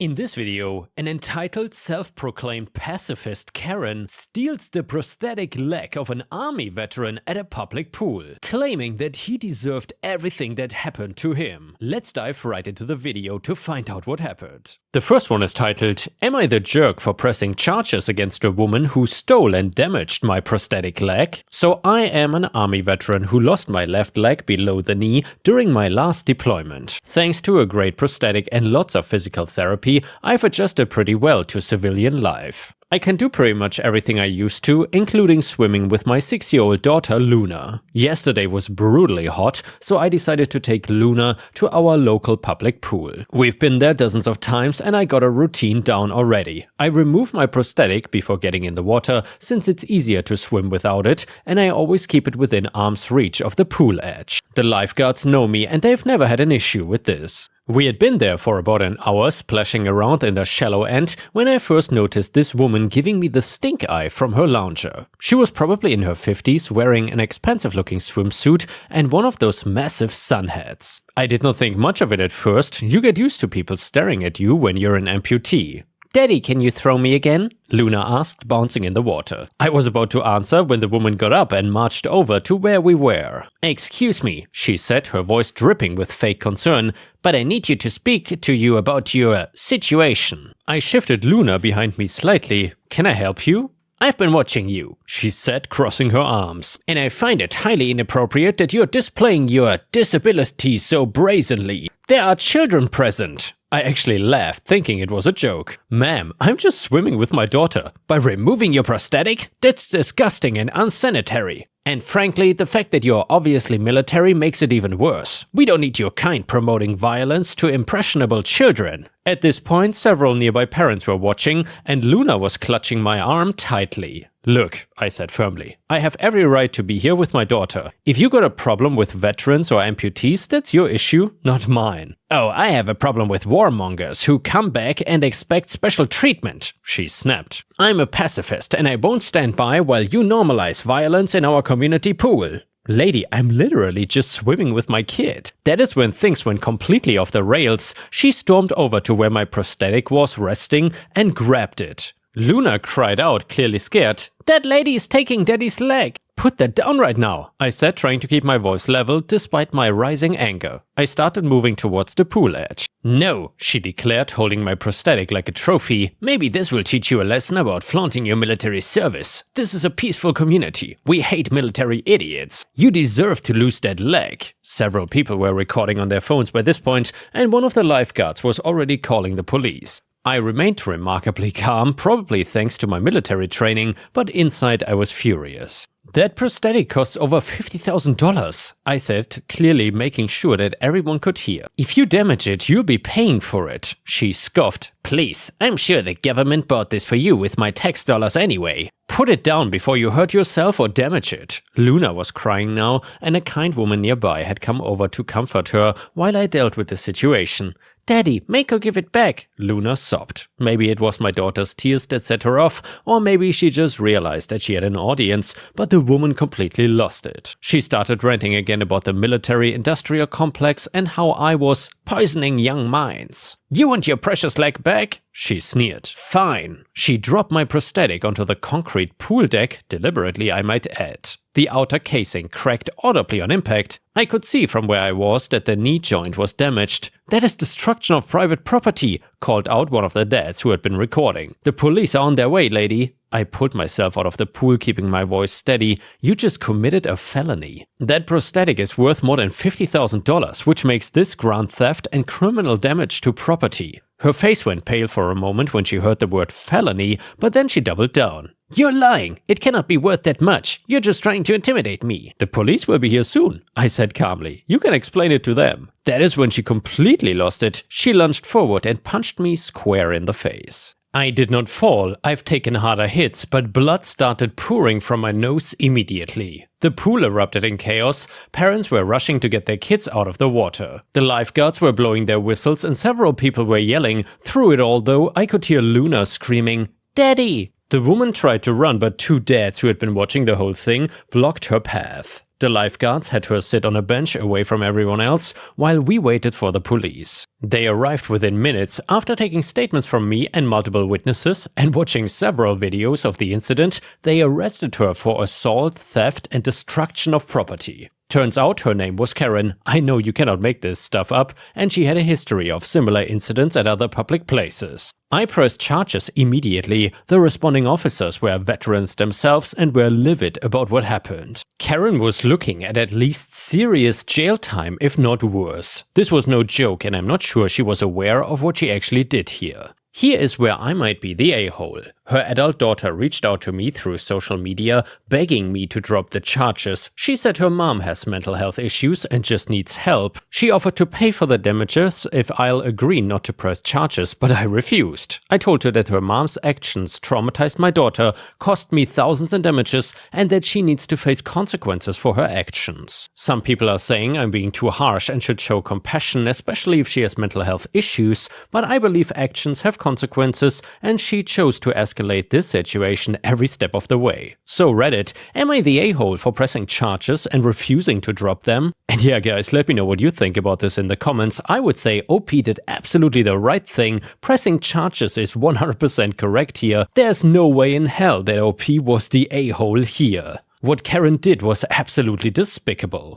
In this video, an entitled self-proclaimed pacifist Karen steals the prosthetic leg of an army veteran at a public pool, claiming that he deserved everything that happened to him. Let's dive right into the video to find out what happened. The first one is titled, "Am I the jerk for pressing charges against a woman who stole and damaged my prosthetic leg?" So I am an army veteran who lost my left leg below the knee during my last deployment. Thanks to a great prosthetic and lots of physical therapy, I've adjusted pretty well to civilian life. I can do pretty much everything I used to, including swimming with my 6-year-old daughter Luna. Yesterday was brutally hot, so I decided to take Luna to our local public pool. We've been there dozens of times and I got a routine down already. I remove my prosthetic before getting in the water, since it's easier to swim without it, and I always keep it within arm's reach of the pool edge. The lifeguards know me and they've never had an issue with this. We had been there for about an hour splashing around in the shallow end when I first noticed this woman giving me the stink eye from her lounger. She was probably in her 50s, wearing an expensive looking swimsuit and one of those massive sun hats. I did not think much of it at first. You get used to people staring at you when you're an amputee. "Daddy, can you throw me again?" Luna asked, bouncing in the water. I was about to answer when the woman got up and marched over to where we were. "Excuse me," she said, her voice dripping with fake concern, "but I need you to speak to you about your situation." I shifted Luna behind me slightly. "Can I help you?" "I've been watching you," she said, crossing her arms, "and I find it highly inappropriate that you're displaying your disability so brazenly. There are children present." I actually laughed, thinking it was a joke. "Ma'am, I'm just swimming with my daughter. By removing your prosthetic? That's disgusting and unsanitary. And frankly, the fact that you're obviously military makes it even worse. We don't need your kind promoting violence to impressionable children." At this point, several nearby parents were watching, and Luna was clutching my arm tightly. "Look," I said firmly, "I have every right to be here with my daughter. If you got a problem with veterans or amputees, that's your issue, not mine." "Oh, I have a problem with warmongers who come back and expect special treatment," she snapped. "I'm a pacifist and I won't stand by while you normalize violence in our community pool." "Lady, I'm literally just swimming with my kid." That is when things went completely off the rails. She stormed over to where my prosthetic was resting and grabbed it. Luna cried out, clearly scared. "That lady is taking Daddy's leg." "Put that down right now," I said, trying to keep my voice level despite my rising anger. I started moving towards the pool edge. "No," she declared, holding my prosthetic like a trophy. "Maybe this will teach you a lesson about flaunting your military service. This is a peaceful community. We hate military idiots. You deserve to lose that leg." Several people were recording on their phones by this point, and one of the lifeguards was already calling the police. I remained remarkably calm, probably thanks to my military training, but inside I was furious. "That prosthetic costs over $50,000, I said, clearly making sure that everyone could hear. "If you damage it, you'll be paying for it." She scoffed. "Please, I'm sure the government bought this for you with my tax dollars anyway. Put it down before you hurt yourself or damage it." Luna was crying now, and a kind woman nearby had come over to comfort her while I dealt with the situation. "Daddy, make her give it back," Luna sobbed. Maybe it was my daughter's tears that set her off, or maybe she just realized that she had an audience, but the woman completely lost it. She started ranting again about the military-industrial complex and how I was poisoning young minds. "You want your precious leg back?" she sneered. "Fine." She dropped my prosthetic onto the concrete pool deck, deliberately I might add. The outer casing cracked audibly on impact. I could see from where I was that the knee joint was damaged. "That is destruction of private property," called out one of the dads who had been recording. "The police are on their way, lady." I pulled myself out of the pool, keeping my voice steady. "You just committed a felony. That prosthetic is worth more than $50,000, which makes this grand theft and criminal damage to property." Her face went pale for a moment when she heard the word felony, but then she doubled down. "You're lying. It cannot be worth that much. You're just trying to intimidate me." "The police will be here soon," I said calmly. "You can explain it to them." That is when she completely lost it. She lunged forward and punched me square in the face. I did not fall. I've taken harder hits, but blood started pouring from my nose immediately. The pool erupted in chaos. Parents were rushing to get their kids out of the water. The lifeguards were blowing their whistles and several people were yelling. Through it all though, I could hear Luna screaming, "Daddy! The woman tried to run, but two dads who had been watching the whole thing blocked her path. The lifeguards had her sit on a bench away from everyone else while we waited for the police. They arrived within minutes after taking statements from me and multiple witnesses and watching several videos of the incident. They arrested her for assault, theft and destruction of property. Turns out her name was Karen. I know you cannot make this stuff up, and she had a history of similar incidents at other public places. I pressed charges immediately. The responding officers were veterans themselves and were livid about what happened. Karen was looking at least serious jail time, if not worse. This was no joke, and I'm not sure she was aware of what she actually did here. Here is where I might be the a-hole. Her adult daughter reached out to me through social media, begging me to drop the charges. She said her mom has mental health issues and just needs help. She offered to pay for the damages if I'll agree not to press charges, but I refused. I told her that her mom's actions traumatized my daughter, cost me thousands in damages, and that she needs to face consequences for her actions. Some people are saying I'm being too harsh and should show compassion, especially if she has mental health issues, but I believe actions have consequences, and she chose to escalate this situation every step of the way. So Reddit, am I the a-hole for pressing charges and refusing to drop them? And yeah guys, let me know what you think about this in the comments. I would say OP did absolutely the right thing. Pressing charges is 100% correct here. There's no way in hell that OP was the a-hole here. What Karen did was absolutely despicable.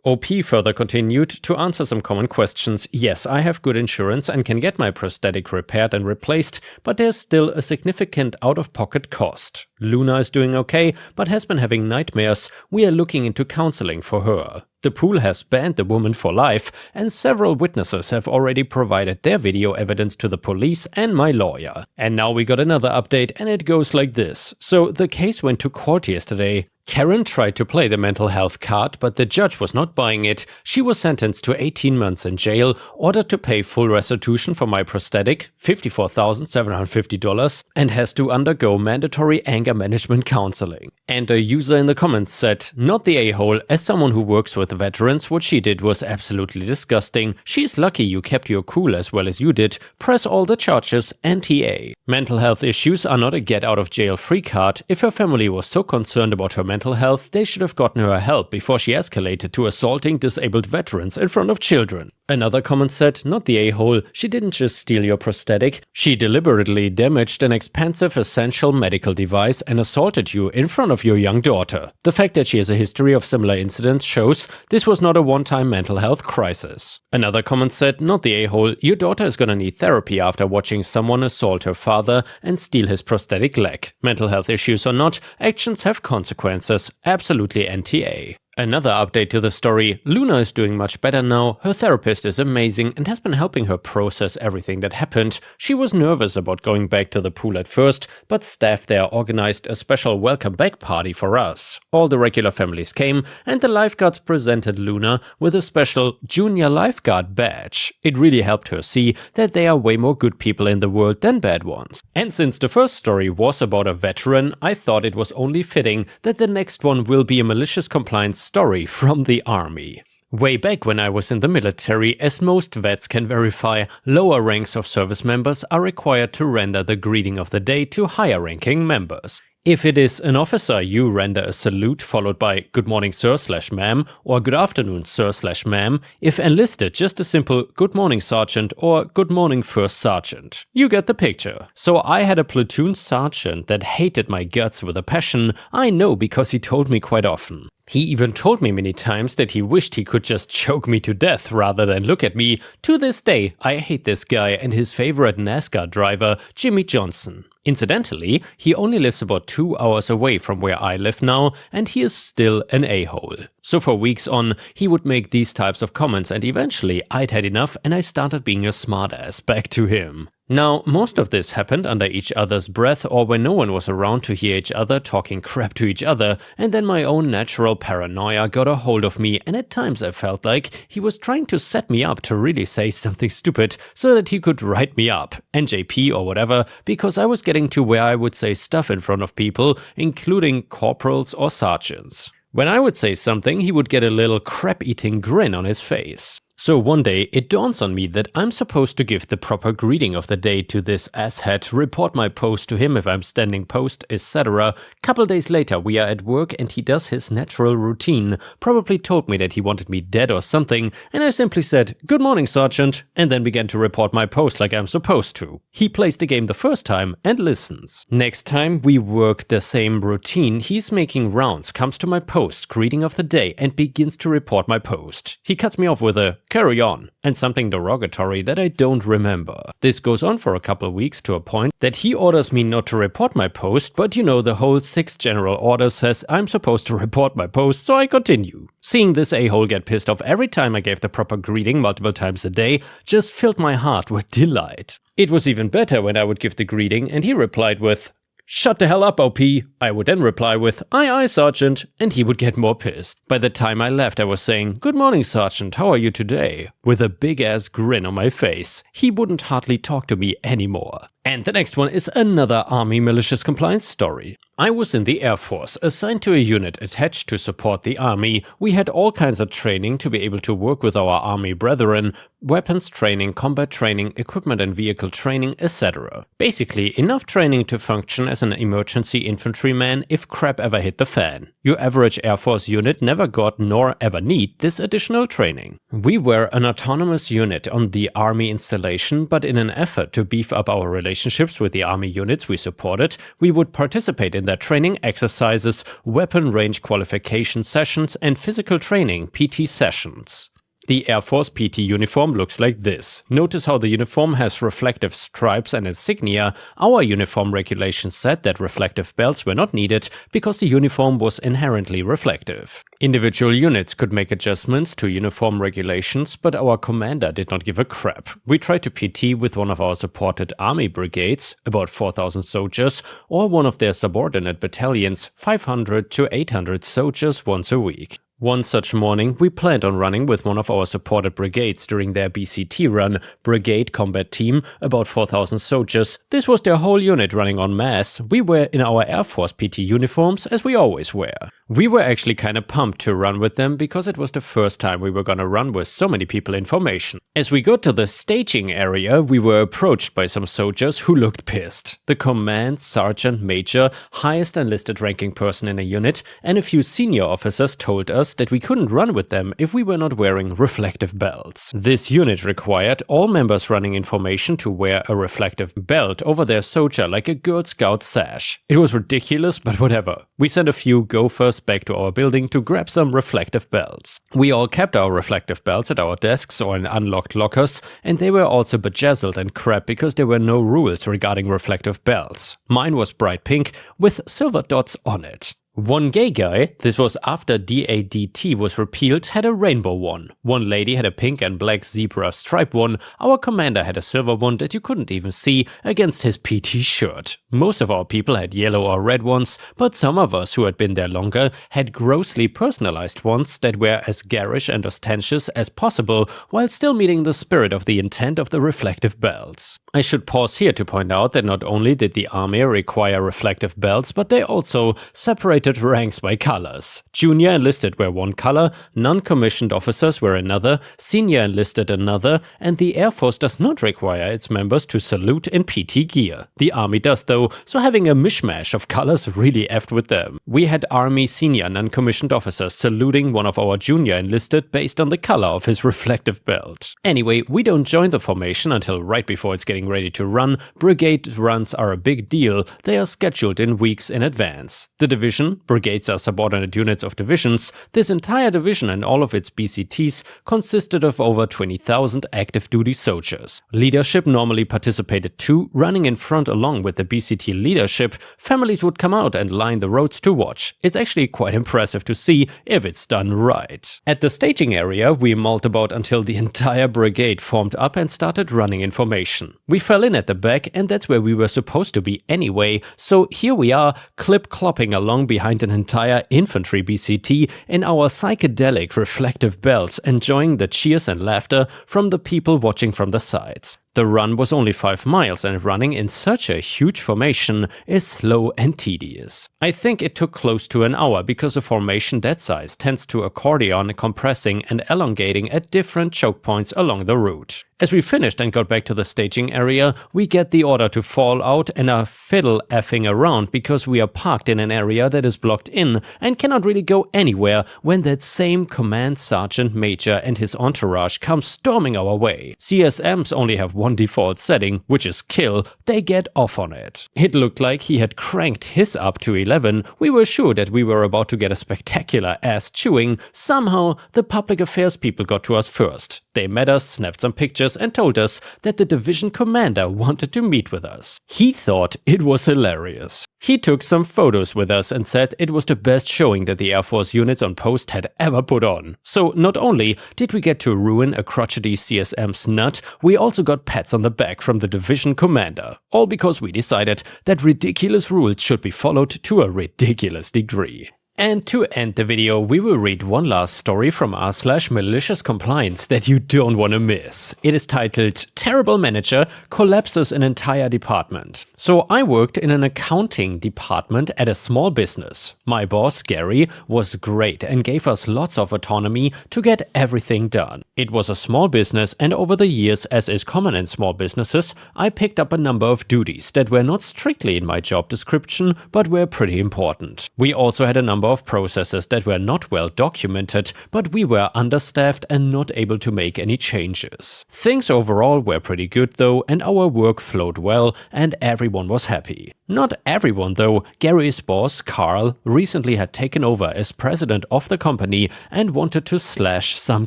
OP further continued to answer some common questions. Yes, I have good insurance and can get my prosthetic repaired and replaced, but there's still a significant out-of-pocket cost. Luna is doing okay, but has been having nightmares. We are looking into counseling for her. The pool has banned the woman for life, and several witnesses have already provided their video evidence to the police and my lawyer. And now we got another update, and it goes like this. So the case went to court yesterday. Karen tried to play the mental health card, but the judge was not buying it. She was sentenced to 18 months in jail, ordered to pay full restitution for my prosthetic, $54,750, and has to undergo mandatory anger management counseling. And a user in the comments said, not the a-hole, as someone who works with veterans, what she did was absolutely disgusting. She's lucky you kept your cool as well as you did. Press all the charges, NTA. Mental health issues are not a get out of jail free card. If her family was so concerned about her mental health, they should have gotten her help before she escalated to assaulting disabled veterans in front of children. Another comment said, not the a-hole, she didn't just steal your prosthetic, she deliberately damaged an expensive essential medical device and assaulted you in front of your young daughter. The fact that she has a history of similar incidents shows this was not a one-time mental health crisis. Another comment said, not the a-hole, your daughter is gonna need therapy after watching someone assault her father and steal his prosthetic leg. Mental health issues or not, actions have consequences. Absolutely NTA. Another update to the story, Luna is doing much better now, her therapist is amazing and has been helping her process everything that happened. She was nervous about going back to the pool at first, but staff there organized a special welcome back party for us. All the regular families came and the lifeguards presented Luna with a special junior lifeguard badge. It really helped her see that there are way more good people in the world than bad ones. And since the first story was about a veteran, I thought it was only fitting that the next one will be a malicious compliance story from the army. Way back when I was in the military, as most vets can verify, lower ranks of service members are required to render the greeting of the day to higher ranking members. If it is an officer, you render a salute followed by good morning sir/ma'am or good afternoon sir/ma'am. If enlisted, just a simple good morning sergeant or good morning first sergeant. You get the picture. So I had a platoon sergeant that hated my guts with a passion. I know because he told me quite often. He even told me many times that he wished he could just choke me to death rather than look at me. To this day, I hate this guy and his favorite NASCAR driver, Jimmy Johnson. Incidentally, he only lives about 2 hours away from where I live now, and he is still an a-hole. So for weeks on, he would make these types of comments, and eventually I'd had enough and I started being a smartass back to him. Now, most of this happened under each other's breath or when no one was around to hear each other talking crap to each other, and then my own natural paranoia got a hold of me, and at times I felt like he was trying to set me up to really say something stupid so that he could write me up, NJP or whatever, because I was getting to where I would say stuff in front of people, including corporals or sergeants. When I would say something, he would get a little crap-eating grin on his face. So one day it dawns on me that I'm supposed to give the proper greeting of the day to this asshat, report my post to him if I'm standing post, etc. Couple days later we are at work and he does his natural routine, probably told me that he wanted me dead or something, and I simply said, "Good morning, Sergeant," and then began to report my post like I'm supposed to. He plays the game the first time and listens. Next time we work the same routine, he's making rounds, comes to my post, greeting of the day, and begins to report my post. He cuts me off with a "carry on" and something derogatory that I don't remember. This goes on for a couple of weeks to a point that he orders me not to report my post, but you know, the whole 6th general order says I'm supposed to report my post, so I continue. Seeing this a-hole get pissed off every time I gave the proper greeting multiple times a day just filled my heart with delight. It was even better when I would give the greeting and he replied with, "Shut the hell up, OP." I would then reply with, "Aye, aye, Sergeant," and he would get more pissed. By the time I left, I was saying, "Good morning, Sergeant, how are you today?" with a big-ass grin on my face. He wouldn't hardly talk to me anymore. And the next one is another Army malicious compliance story. I was in the Air Force, assigned to a unit attached to support the Army. We had all kinds of training to be able to work with our Army brethren, weapons training, combat training, equipment and vehicle training, etc. Basically, enough training to function as an emergency infantryman if crap ever hit the fan. Your average Air Force unit never got nor ever need this additional training. We were an autonomous unit on the Army installation, but in an effort to beef up our relationships with the Army units we supported, we would participate in their training exercises, weapon range qualification sessions, and physical training (PT) sessions. The Air Force PT uniform looks like this. Notice how the uniform has reflective stripes and insignia. Our uniform regulations said that reflective belts were not needed because the uniform was inherently reflective. Individual units could make adjustments to uniform regulations, but our commander did not give a crap. We tried to PT with one of our supported Army brigades, about 4,000 soldiers, or one of their subordinate battalions, 500 to 800 soldiers once a week. One such morning, we planned on running with one of our supported brigades during their BCT run, Brigade Combat Team, about 4,000 soldiers. This was their whole unit running en masse. We were in our Air Force PT uniforms, as we always wear. We were actually kinda pumped to run with them because it was the first time we were gonna run with so many people in formation. As we got to the staging area, we were approached by some soldiers who looked pissed. The command, sergeant, major, highest enlisted ranking person in a unit, and a few senior officers told us that we couldn't run with them if we were not wearing reflective belts. This unit required all members running in formation to wear a reflective belt over their soldier like a Girl Scout sash. It was ridiculous, but whatever. We sent a few gophers back to our building to grab some reflective belts. We all kept our reflective belts at our desks or in unlocked lockers, and they were also bedazzled and crap because there were no rules regarding reflective belts. Mine was bright pink with silver dots on it. One gay guy, this was after DADT was repealed, had a rainbow one. One lady had a pink and black zebra stripe one. Our commander had a silver one that you couldn't even see against his PT shirt. Most of our people had yellow or red ones, but some of us who had been there longer had grossly personalized ones that were as garish and ostentatious as possible while still meeting the spirit of the intent of the reflective belts. I should pause here to point out that not only did the Army require reflective belts, but they also separated ranks by colors. Junior enlisted were one color, non-commissioned officers were another, senior enlisted another, and the Air Force does not require its members to salute in PT gear. The Army does though, so having a mishmash of colors really effed with them. We had Army senior non-commissioned officers saluting one of our junior enlisted based on the color of his reflective belt. Anyway, we don't join the formation until right before it's getting ready to run. Brigade runs are a big deal. They are scheduled in weeks in advance. The division, brigades are subordinate units of divisions. This entire division and all of its BCTs consisted of over 20,000 active duty soldiers. Leadership normally participated too, running in front along with the BCT leadership. Families would come out and line the roads to watch. It's actually quite impressive to see if it's done right. At the staging area, we mulled about until the entire brigade formed up and started running in formation. We fell in at the back, and that's where we were supposed to be anyway, so here we are, clip-clopping along behind an entire infantry BCT in our psychedelic reflective belts, enjoying the cheers and laughter from the people watching from the sides. The run was only 5 miles, and running in such a huge formation is slow and tedious. I think it took close to an hour because a formation that size tends to accordion, compressing and elongating at different choke points along the route. As we finished and got back to the staging area, we get the order to fall out and are fiddle effing around because we are parked in an area that is blocked in and cannot really go anywhere when that same command sergeant major and his entourage come storming our way. CSMs only have one default setting, which is kill. They get off on it. It looked like he had cranked his up to 11. We were sure that we were about to get a spectacular ass chewing. Somehow, the public affairs people got to us first. They met us, snapped some pictures, and told us that the division commander wanted to meet with us. He thought it was hilarious. He took some photos with us and said it was the best showing that the Air Force units on post had ever put on. So not only did we get to ruin a crotchety CSM's nut, we also got pats on the back from the division commander. All because we decided that ridiculous rules should be followed to a ridiculous degree. And to end the video, we will read one last story from r/malicious compliance that you don't want to miss. It is titled "Terrible Manager Collapses an Entire Department." So I worked in an accounting department at a small business. My boss, Gary, was great and gave us lots of autonomy to get everything done. It was a small business, and over the years, as is common in small businesses, I picked up a number of duties that were not strictly in my job description, but were pretty important. We also had a number of processes that were not well documented, but we were understaffed and not able to make any changes. Things overall were pretty good though, and our work flowed well and everyone was happy. Not everyone though. Gary's boss, Carl, recently had taken over as president of the company and wanted to slash some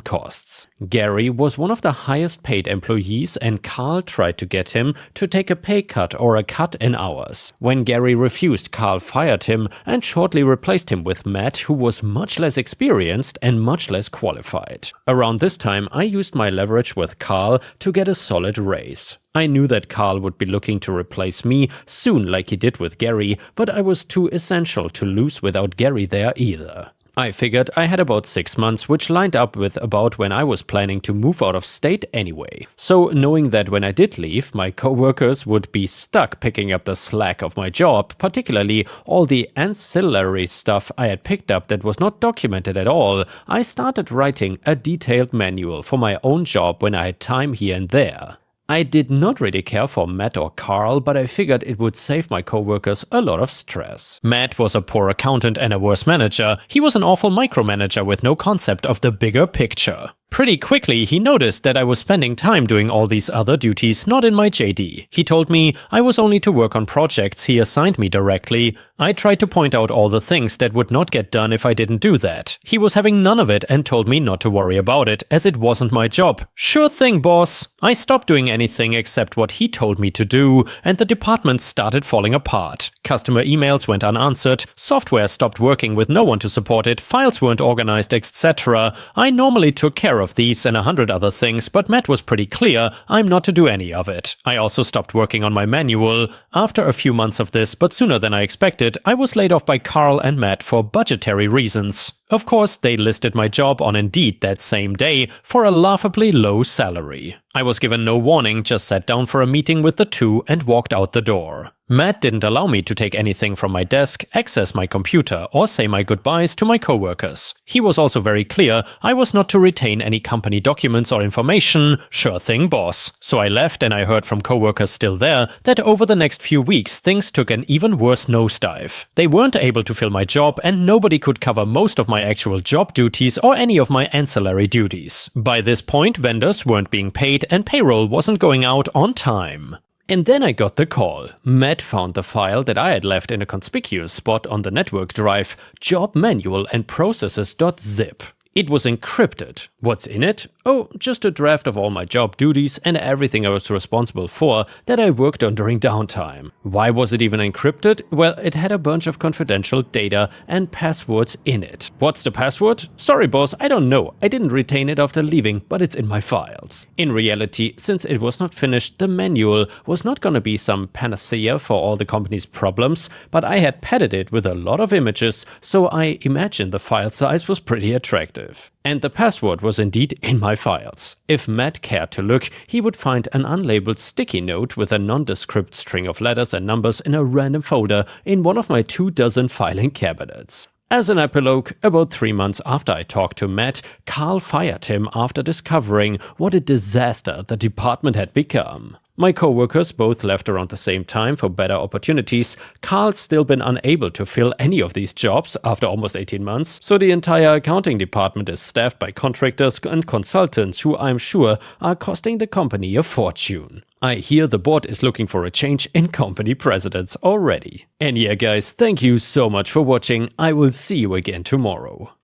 costs. Gary was one of the highest paid employees and Carl tried to get him to take a pay cut or a cut in hours. When Gary refused, Carl fired him and shortly replaced him with Matt, who was much less experienced and much less qualified. Around this time, I used my leverage with Carl to get a solid raise. I knew that Carl would be looking to replace me soon like he did with Gary, but I was too essential to lose without Gary there either. I figured I had about 6 months, which lined up with about when I was planning to move out of state anyway. So knowing that when I did leave, my coworkers would be stuck picking up the slack of my job, particularly all the ancillary stuff I had picked up that was not documented at all, I started writing a detailed manual for my own job when I had time here and there. I did not really care for Matt or Carl, but I figured it would save my coworkers a lot of stress. Matt was a poor accountant and a worse manager. He was an awful micromanager with no concept of the bigger picture. Pretty quickly, he noticed that I was spending time doing all these other duties not in my JD. He told me I was only to work on projects he assigned me directly. I tried to point out all the things that would not get done if I didn't do that. He was having none of it and told me not to worry about it, as it wasn't my job. Sure thing, boss. I stopped doing anything except what he told me to do, and the department started falling apart. Customer emails went unanswered, software stopped working with no one to support it, files weren't organized, etc. I normally took care of these and 100 other things, but Matt was pretty clear I'm not to do any of it. I also stopped working on my manual. After a few months of this, but sooner than I expected, I was laid off by Carl and Matt for budgetary reasons. Of course, they listed my job on Indeed that same day for a laughably low salary. I was given no warning, just sat down for a meeting with the two and walked out the door. Matt didn't allow me to take anything from my desk, access my computer, or say my goodbyes to my coworkers. He was also very clear I was not to retain any company documents or information. Sure thing, boss. So I left and I heard from coworkers still there that over the next few weeks things took an even worse nosedive. They weren't able to fill my job and nobody could cover most of my actual job duties or any of my ancillary duties. By this point, vendors weren't being paid and payroll wasn't going out on time. And then I got the call. Matt found the file that I had left in a conspicuous spot on the network drive, job manual and processes.zip. It was encrypted. What's in it? Oh, just a draft of all my job duties and everything I was responsible for that I worked on during downtime. Why was it even encrypted? Well, it had a bunch of confidential data and passwords in it. What's the password? Sorry boss, I don't know. I didn't retain it after leaving, but it's in my files. In reality, since it was not finished, the manual was not gonna be some panacea for all the company's problems, but I had padded it with a lot of images, so I imagine the file size was pretty attractive. active. And the password was indeed in my files. If Matt cared to look, he would find an unlabeled sticky note with a nondescript string of letters and numbers in a random folder in one of my 24 filing cabinets. As an epilogue, about 3 months after I talked to Matt, Carl fired him after discovering what a disaster the department had become. My coworkers both left around the same time for better opportunities. Carl's still been unable to fill any of these jobs after almost 18 months, so the entire accounting department is staffed by contractors and consultants who I'm sure are costing the company a fortune. I hear the board is looking for a change in company presidents already. And yeah guys, thank you so much for watching. I will see you again tomorrow.